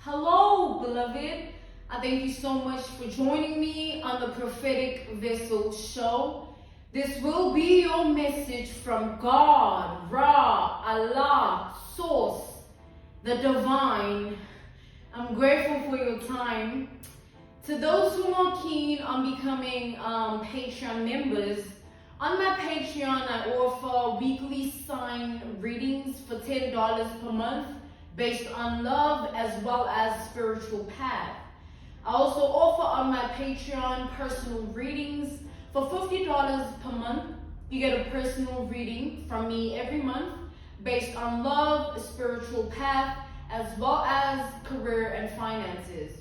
Hello, beloved. I thank you so much for joining me on the Prophetic Vessel Show. This will be your message from God, Ra, Allah, Source, the Divine. I'm grateful for your time. To those who are keen on becoming Patreon members, on my Patreon I offer weekly sign readings for $10 per month based on love as well as spiritual path. I also offer on my Patreon personal readings for $50 per month. You get a personal reading from me every month based on love, spiritual path, as well as career and finances.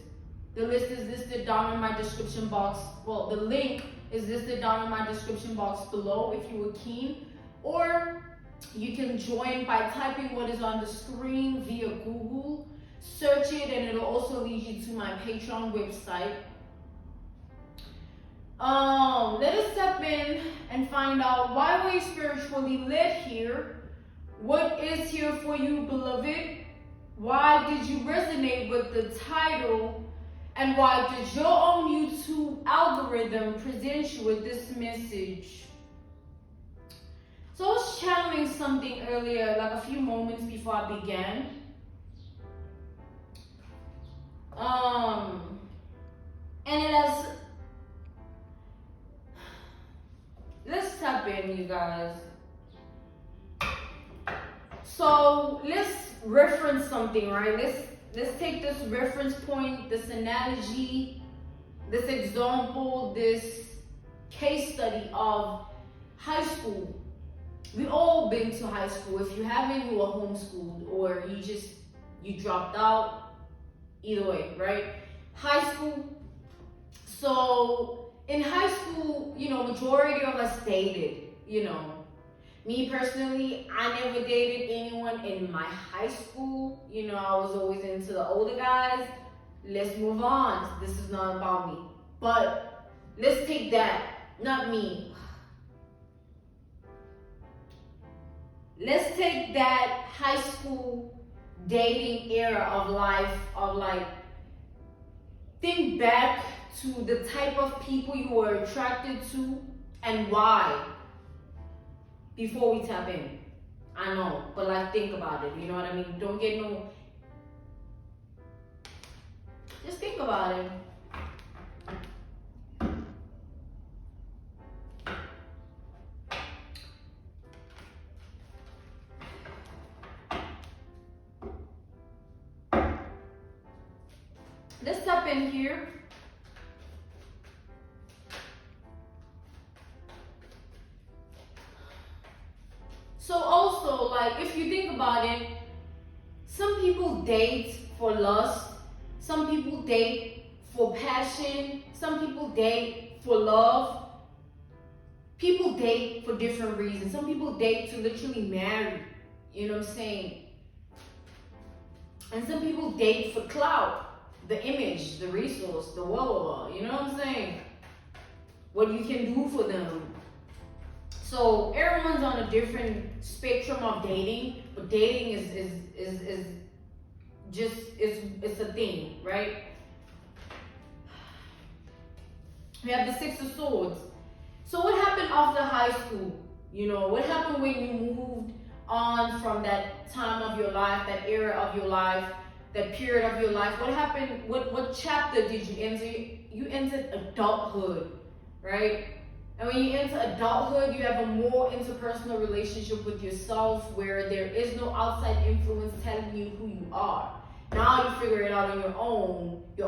The list is listed down in my description box. Well, the link is listed down in my description box below if you were keen. Or you can join by typing what is on the screen via Google. Search it and it'll also lead you to my Patreon website. Let us step in and find out why we're spiritually led here. What is here for you, beloved? Why did you resonate with the title? And why did your own YouTube algorithm present you with this message? So I was channeling something earlier, like a few moments before I began. And it has, let's tap in, you guys. So let's reference something, right? Let's take this reference point, this analogy, this example, this case study of high school. We all been to high school. If you haven't, you were homeschooled or you dropped out. Either way, right? High school. So in high school, majority of us dated, Me personally, I never dated anyone in my high school. I was always into the older guys. Let's move on. This is not about me. But let's take that, not me. Let's take that high school dating era of life, think back to the type of people you were attracted to and why before we tap in. I know, but think about it, you know what I mean? Don't get no, just think about it. Let's tap in here. So also, if you think about it, some people date for lust, some people date for passion, some people date for love. People date for different reasons. Some people date to literally marry, you know what I'm saying? And some people date for clout. The image, the resource, the you know what I'm saying? What you can do for them. So everyone's on a different spectrum of dating, but dating is just it's a thing, right? We have the Six of Swords. So what happened after high school? What happened when you moved on from that time of your life, that era of your life? That period of your life? What happened? What chapter did you enter? You entered adulthood, right? And when you enter adulthood, you have a more interpersonal relationship with yourself where there is no outside influence telling you who you are. Now you figure it out on your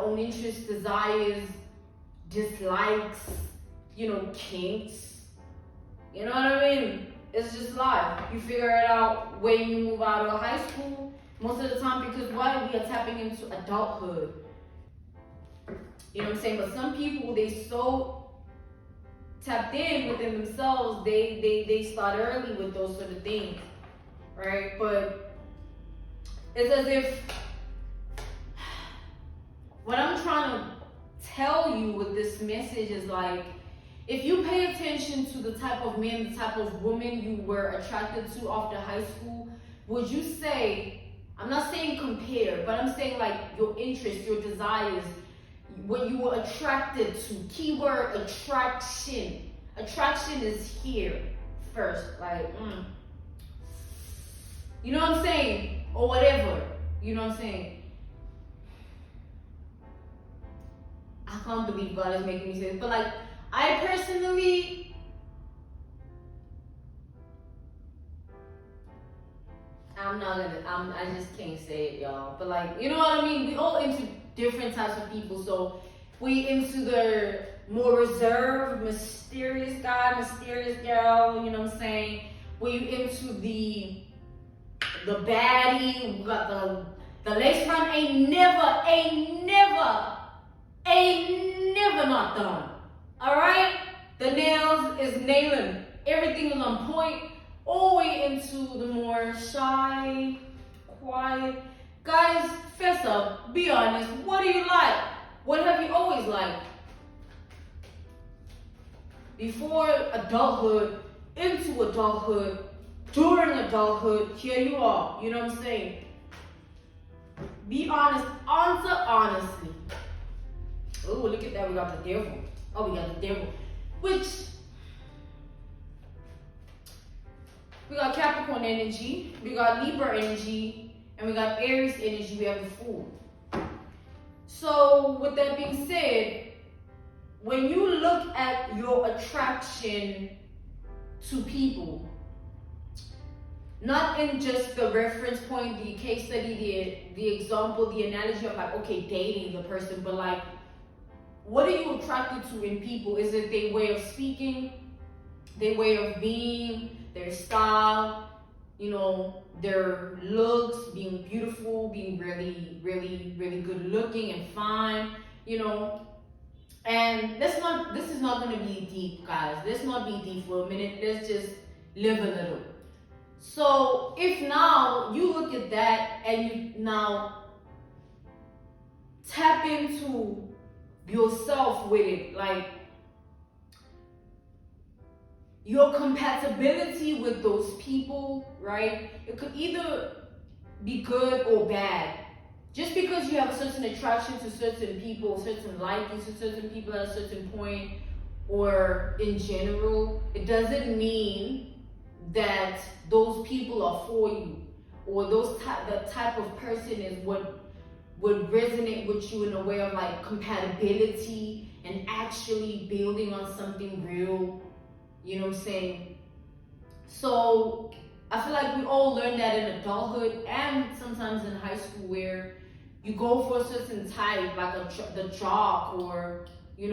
own interests, desires, dislikes, kinks. You know what I mean? It's just life. You figure it out when you move out of high school. Most of the time, because we are tapping into adulthood. You know what I'm saying? But some people, they so tapped in within themselves, they start early with those sort of things, right? But it's as if what I'm trying to tell you with this message is if you pay attention to the type of men, the type of woman you were attracted to after high school, would you say I'm not saying compare, but I'm saying like your interests, your desires, what you were attracted to. Keyword attraction. Attraction is here first. Like, you know what I'm saying? Or whatever. You know what I'm saying? I can't believe God is making me say this. But like, I personally, I just can't say it, y'all. But like, you know what I mean? We all into different types of people. So we into the more reserved, mysterious guy, mysterious girl, you know what I'm saying? We into the baddie, we got the lace front ain't never not done. Alright? The nails is nailing. Everything is on point. All the way into the more shy, quiet. Guys, fess up, be honest. What do you like? What have you always liked? Before adulthood, into adulthood, during adulthood, here you are. You know what I'm saying? Be honest. Answer honestly. Oh, look at that. We got the devil. Oh, we got the devil. Which, we got Capricorn energy, we got Libra energy, and we got Aries energy. We have the Fool. So, with that being said, when you look at your attraction to people, not in just the reference point, the case study, the example, the analogy of like, okay, dating the person, but like, what are you attracted to in people? Is it their way of speaking, their way of being, their style, you know, their looks, being beautiful, being really, really, really good looking and fine, you know? And this is not going to be deep, guys. Let's not be deep for a minute. Let's just live a little. So if now you look at that and you now tap into yourself with it, like your compatibility with those people, right? It could either be good or bad. Just because you have a certain attraction to certain people, certain likings to certain people at a certain point, or in general, it doesn't mean that those people are for you, or that type of person is what would resonate with you in a way of like compatibility and actually building on something real. You know what I'm saying? So I feel like we all learn that in adulthood and sometimes in high school, where you go for a certain type, like the jock, or the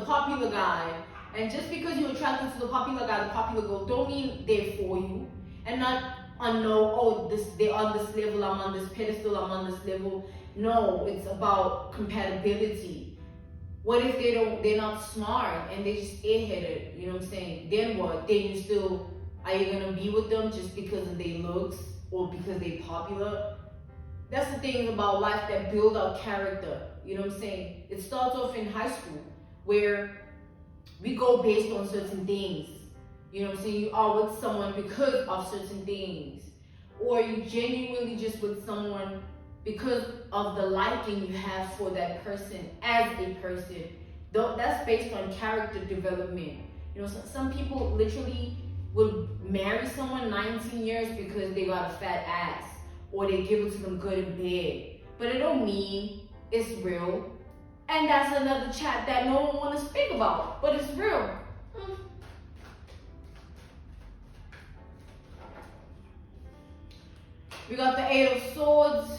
popular guy. And just because you're attracted to the popular guy, the popular girl, don't mean they're for you. And not they're on this level, I'm on this pedestal, I'm on this level. No, it's about compatibility. What if they're not smart and they just airheaded? You know what I'm saying? Then what? Then are you gonna be with them just because of their looks or because they're popular? That's the thing about life that build our character. You know what I'm saying? It starts off in high school where we go based on certain things. You know what I'm saying? You are with someone because of certain things. Or you genuinely just with someone because of the liking you have for that person as a person. That's based on character development. You know, some people literally would marry someone 19 years because they got a fat ass, or they give it to them good in bed. But it don't mean it's real. And that's another chat that no one want to speak about, but it's real. We got the Eight of Swords.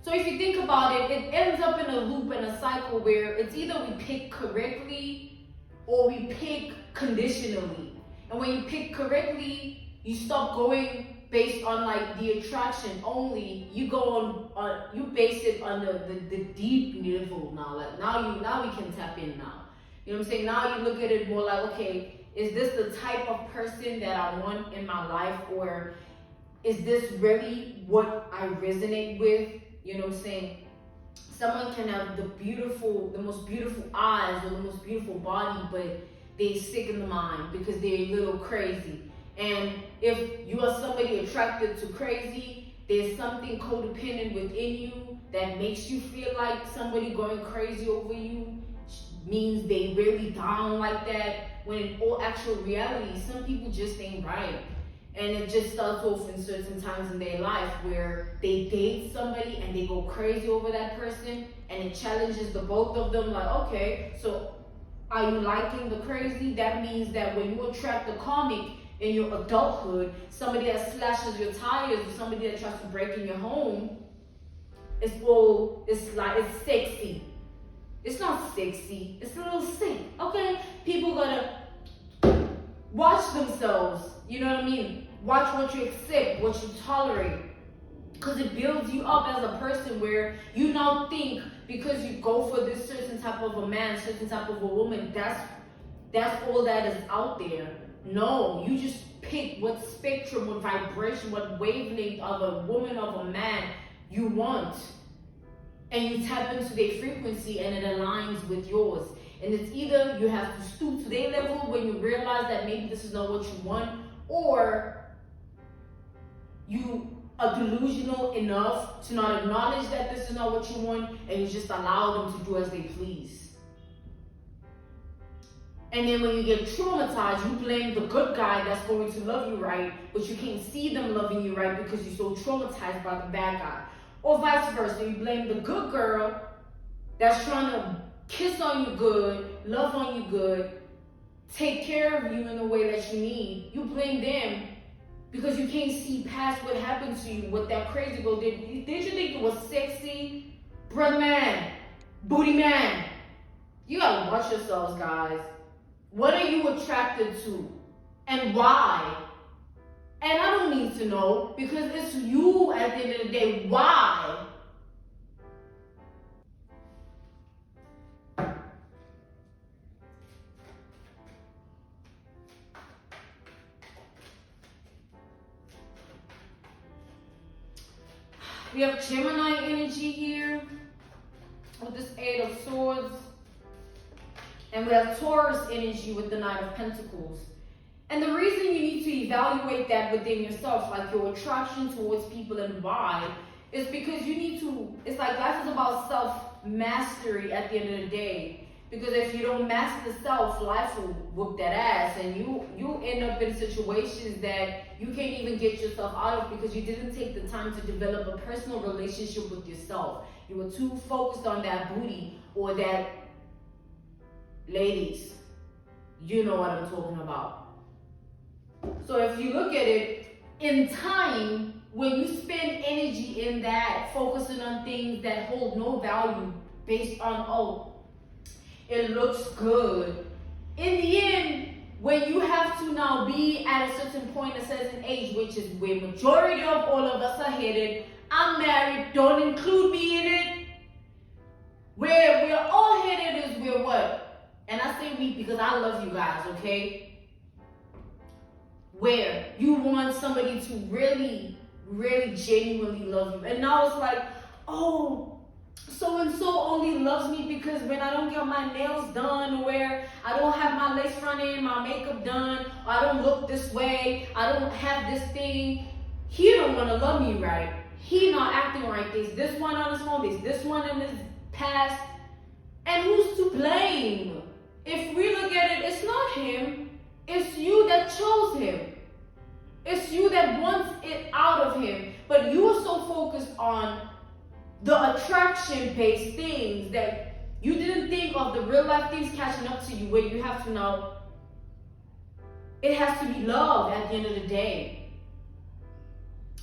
So if you think about it, it ends up in a loop and a cycle where it's either we pick correctly or we pick conditionally. And when you pick correctly, you stop going based on like the attraction only. You go on you base it on the deep level now. Like now we can tap in now. You know what I'm saying? Now you look at it more like, okay, is this the type of person that I want in my life, or is this really what I resonate with? You know what I'm saying? Someone can have the most beautiful eyes or the most beautiful body, but they sick in the mind because they're a little crazy. And if you are somebody attracted to crazy, there's something codependent within you that makes you feel like somebody going crazy over you means they really down like that, when in all actual reality, some people just ain't right. And it just starts off in certain times in their life where they date somebody and they go crazy over that person, and it challenges the both of them, like, okay, so are you liking the crazy? That means that when you attract the karmic in your adulthood, somebody that slashes your tires, or somebody that tries to break in your home, it's sexy. It's not sexy, it's a little sick, okay? People gotta watch themselves, you know what I mean? Watch what you accept, what you tolerate. Because it builds you up as a person, where you now think because you go for this certain type of a man, certain type of a woman, that's all that is out there. No, you just pick what spectrum, what vibration, what wavelength of a woman, of a man you want. And you tap into their frequency and it aligns with yours. And it's either you have to stoop to their level when you realize that maybe this is not what you want, or you are delusional enough to not acknowledge that this is not what you want, and you just allow them to do as they please. And then when you get traumatized, you blame the good guy that's going to love you right, but you can't see them loving you right because you're so traumatized by the bad guy. Or vice versa, you blame the good girl that's trying to kiss on you good, love on you good, take care of you in the way that you need. You blame them because you can't see past what happened to you, what that crazy girl did. Did you think it was sexy? Brother man, booty man. You gotta watch yourselves, guys. What are you attracted to? And why? And I don't need to know, because it's you at the end of the day. Why? We have Gemini energy here with this Eight of Swords. And we have Taurus energy with the Knight of Pentacles. And the reason you need to evaluate that within yourself, like your attraction towards people and why, is because you need to, it's like life is about self-mastery at the end of the day. Because if you don't master self, life will whoop that ass, and you end up in situations that you can't even get yourself out of because you didn't take the time to develop a personal relationship with yourself. You were too focused on that booty or that, ladies, you know what I'm talking about. So if you look at it, in time, when you spend energy in that, focusing on things that hold no value based on, oh, it looks good. In the end, when you have to now be at a certain point, a certain age, which is where majority of all of us are headed, I'm married, don't include me in it. Where we're all headed is we're what? And I say we because I love you guys, okay? Where you want somebody to really, really genuinely love you. And now it's like, oh, so-and-so only loves me because when I don't get my nails done, or where I don't have my lace front in, my makeup done, or I don't look this way, I don't have this thing, he don't want to love me right. He not acting right. There's this one on his phone, there's this one in his past. And who's to blame? If we look at it, it's not him. It's you that chose him. It's you that wants it out of him. But you are so focused on the attraction-based things that you didn't think of the real-life things catching up to you, where you have to know it has to be love at the end of the day.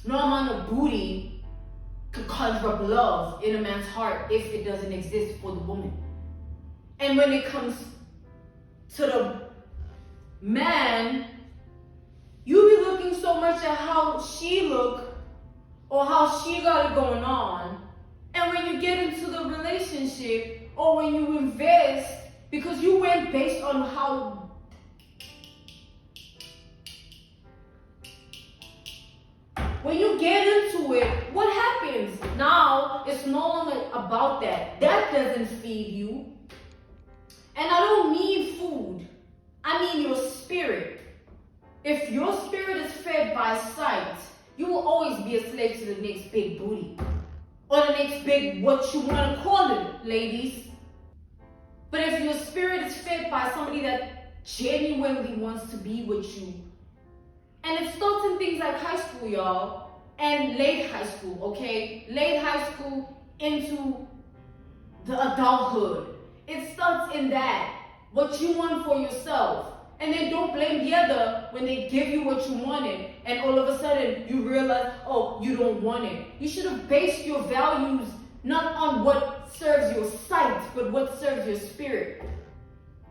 No amount of booty could conjure up love in a man's heart if it doesn't exist for the woman. And when it comes to the man, you be looking so much at how she look or how she got it going on. And when you get into the relationship, or when you invest, because you went based on how when you get into it, what happens? Now it's no longer about that. That doesn't feed you. And I don't mean food. I mean your spirit. If your spirit is fed by sight, you will always be a slave to the next big booty. Or the next big, what you want to call it, ladies. But if your spirit is fed by somebody that genuinely wants to be with you, and it starts in things like high school, y'all, and late high school, okay? Late high school into the adulthood. It starts in that, what you want for yourself. And then don't blame the other when they give you what you wanted, and all of a sudden you realize, oh, you don't want it. You should have based your values not on what serves your sight, but what serves your spirit.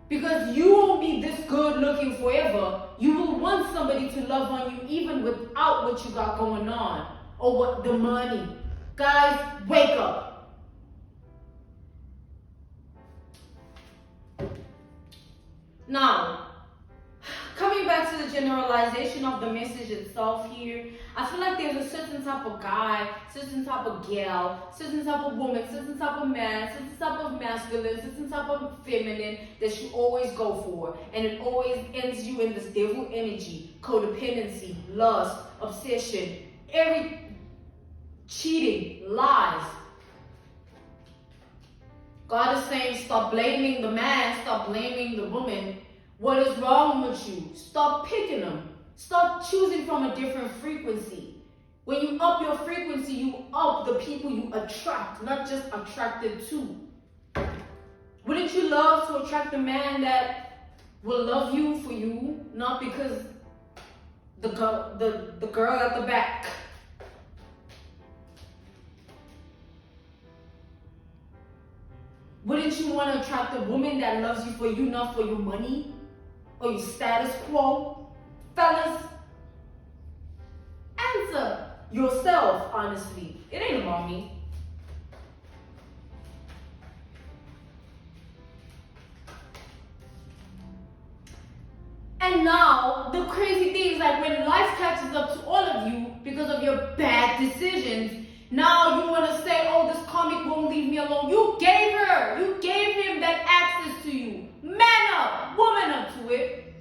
Because you won't be this good looking forever. You will want somebody to love on you even without what you got going on, or what the money. Guys, wake up. Now, coming back to the generalization of the message itself here, I feel like there's a certain type of guy, certain type of gal, certain type of woman, certain type of man, certain type of masculine, certain type of feminine that you always go for. And it always ends you in this devil energy, codependency, lust, obsession, cheating, lies. God is saying, stop blaming the man, stop blaming the woman. What is wrong with you? Stop picking them. Stop choosing from a different frequency. When you up your frequency, you up the people you attract, not just attracted to. Wouldn't you love to attract a man that will love you for you, not because the girl at the back? Wouldn't you want to attract a woman that loves you for you, not for your money or your status quo? Fellas, answer yourself, honestly. It ain't about me. And now, the crazy thing is, like, when life catches up to all of you because of your bad decisions, now you want to say, oh, this comic won't leave me alone. You gave him that access to you. Man up, woman up to it.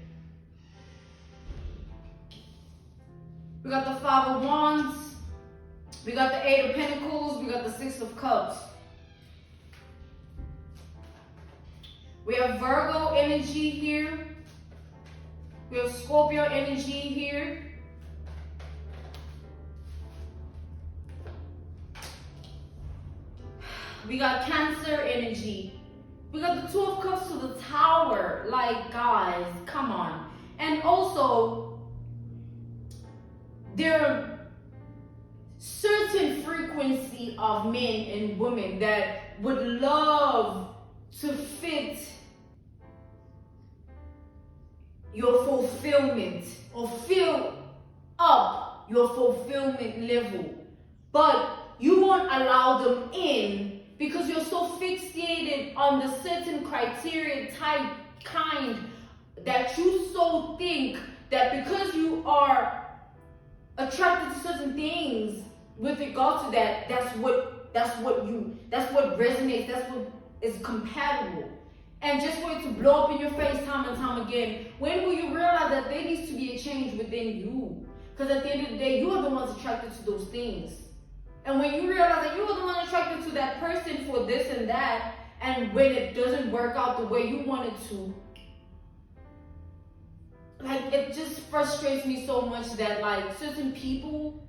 We got the Five of Wands. We got the Eight of Pentacles. We got the Six of Cups. We have Virgo energy here. We have Scorpio energy here. We got Cancer energy. We got the Two of Cups to the Tower. Like, guys, come on. And also, there are certain frequency of men and women that would love to fit your fulfillment or fill up your fulfillment level. But you won't allow them in because you're so fixated on the certain criteria kind that you so think that because you are attracted to certain things with regard to that, that's what resonates, that's what is compatible. And just for it to blow up in your face time and time again, when will you realize that there needs to be a change within you? Because at the end of the day, you are the ones attracted to those things. And when you realize that you are the one attracted to that person for this and that, and when it doesn't work out the way you want it to, like, it just frustrates me so much that, like, certain people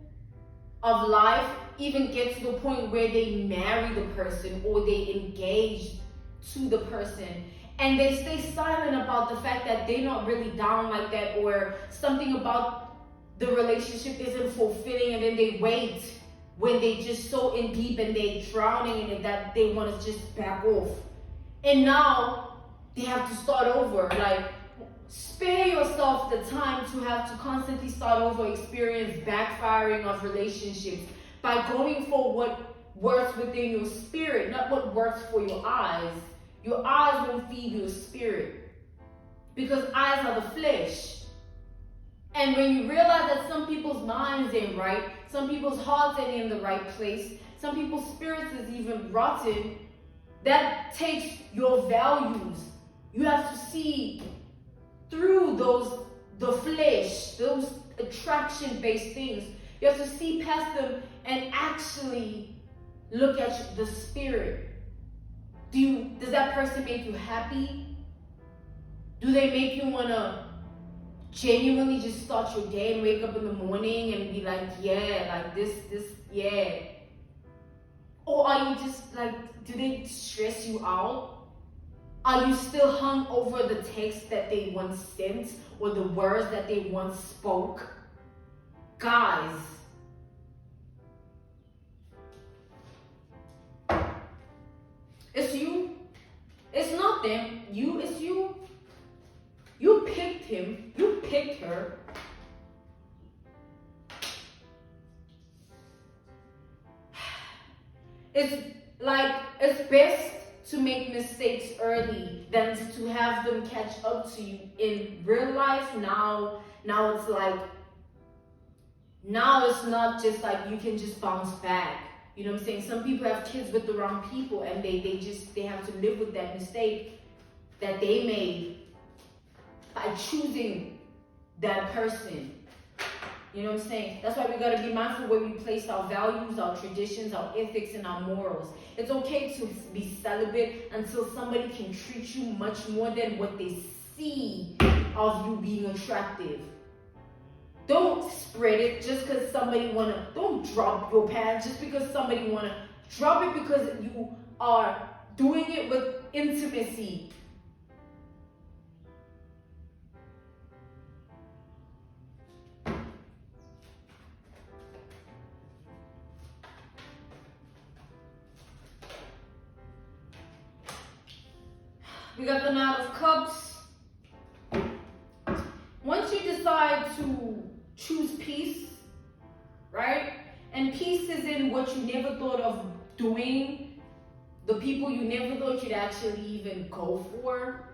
of life even get to the point where they marry the person or they engage to the person, and they stay silent about the fact that they're not really down like that, or something about the relationship isn't fulfilling, and then they wait when they just so in deep and they drowning in it that they want to just back off, and now they have to start over. Like, spare yourself the time to have to constantly start over, experience backfiring of relationships by going for what works within your spirit, not what works for your eyes. Your eyes won't feed your spirit, because eyes are the flesh. And when you realize that some people's minds ain't right, some people's hearts ain't in the right place, some people's spirits is even rotten, that takes your values. You have to see through the flesh, those attraction-based things. You have to see past them and actually look at the spirit. Does that person make you happy? Do they make you want to genuinely just start your day and wake up in the morning and be like, yeah, like this, yeah? Or are you just like, do they stress you out? Are you still hung over the text that they once sent or the words that they once spoke? Guys, it's you. It's not them. It's you. You picked him. You picked her. It's best to make mistakes early than to have them catch up to you in real life. Now it's like, now it's not just like you can just bounce back. You know what I'm saying? Some people have kids with the wrong people and they have to live with that mistake that they made by choosing that person. You know what I'm saying? That's why we gotta be mindful where we place our values, our traditions, our ethics, and our morals. It's okay to be celibate until somebody can treat you much more than what they see of you being attractive. Don't spread it just because somebody don't drop your pants just because somebody drop it because you are doing it with intimacy. We got the Knight of Cups. Once you decide to choose peace, right? And peace is in what you never thought of doing, the people you never thought you'd actually even go for,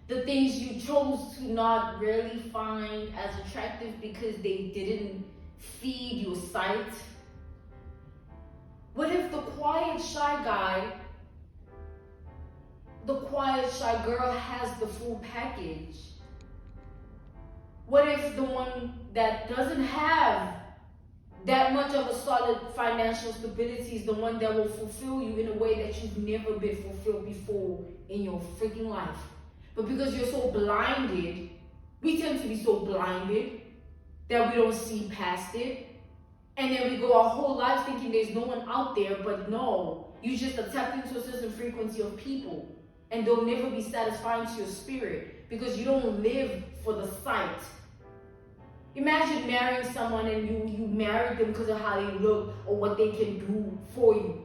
the things you chose to not really find as attractive because they didn't feed your sight. What if the quiet, shy guy, the quiet, shy girl has the full package? What if the one that doesn't have that much of a solid financial stability is the one that will fulfill you in a way that you've never been fulfilled before in your freaking life? But because you're so blinded, we tend to be so blinded that we don't see past it. And then we go our whole life thinking there's no one out there, but no, you just are tapped into a certain frequency of people. And they'll never be satisfying to your spirit because you don't live for the sight. Imagine marrying someone and you married them because of how they look or what they can do for you.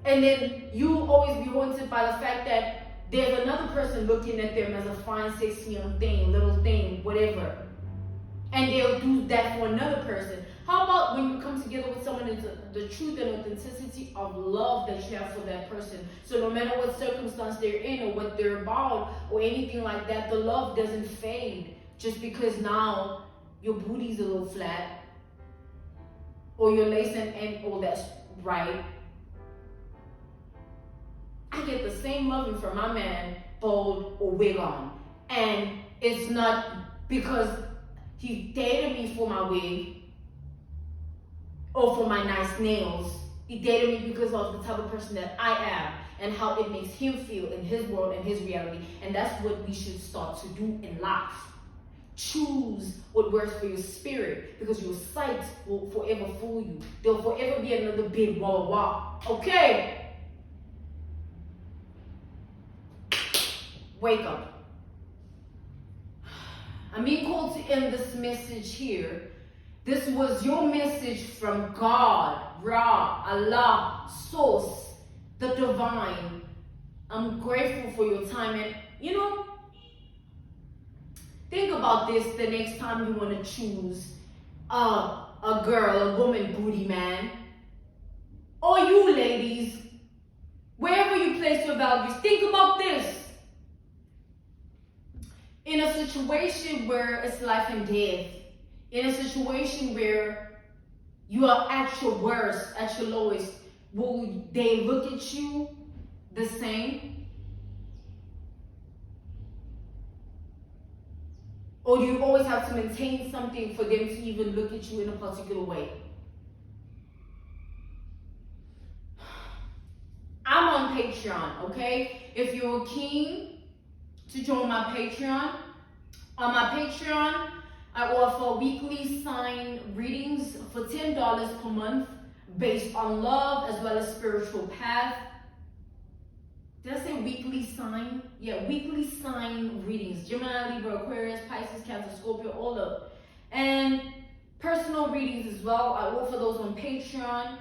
And then you always be haunted by the fact that there's another person looking at them as a fine, sexy young thing, little thing, whatever. And they'll do that for another person. How about when you come together with someone, it's the truth and authenticity of love that you have for that person. So no matter what circumstance they're in or what they're about or anything like that, the love doesn't fade just because now your booty's a little flat or your lace and all that's right. I get the same loving from my man, bald or wig on. And it's not because he dated me for my wig or for my nice nails. He dated me because of the type of person that I am and how it makes him feel in his world and his reality. And that's what we should start to do in life. Choose what works for your spirit, because your sight will forever fool you. There'll forever be another big wah. Okay? Wake up. I'm being called to end this message here. This was your message from God, Ra, Allah, Source, the Divine. I'm grateful for your time. And you know, think about this the next time you want to choose a girl, a woman booty man. Or you ladies, wherever you place your values, think about this. In a situation where it's life and death, in a situation where you are at your worst, at your lowest, will they look at you the same? Or do you always have to maintain something for them to even look at you in a particular way? I'm on Patreon, okay? If you're keen to join my Patreon, on my Patreon, I offer weekly sign readings for $10 per month based on love as well as spiritual path. Did I say weekly sign? Yeah, weekly sign readings. Gemini, Libra, Aquarius, Pisces, Cancer, Scorpio, all up. And personal readings as well. I offer those on Patreon.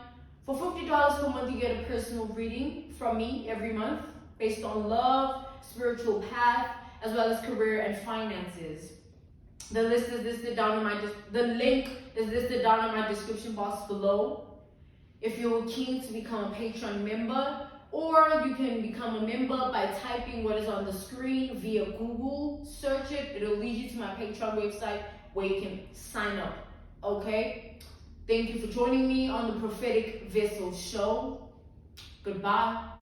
For $50 per month, you get a personal reading from me every month based on love, spiritual path, as well as career and finances. The link is listed down in my description box below. If you're keen to become a Patreon member, or you can become a member by typing what is on the screen via Google. Search it. It'll lead you to my Patreon website where you can sign up. Okay? Thank you for joining me on the Prophetic Vessel Show. Goodbye.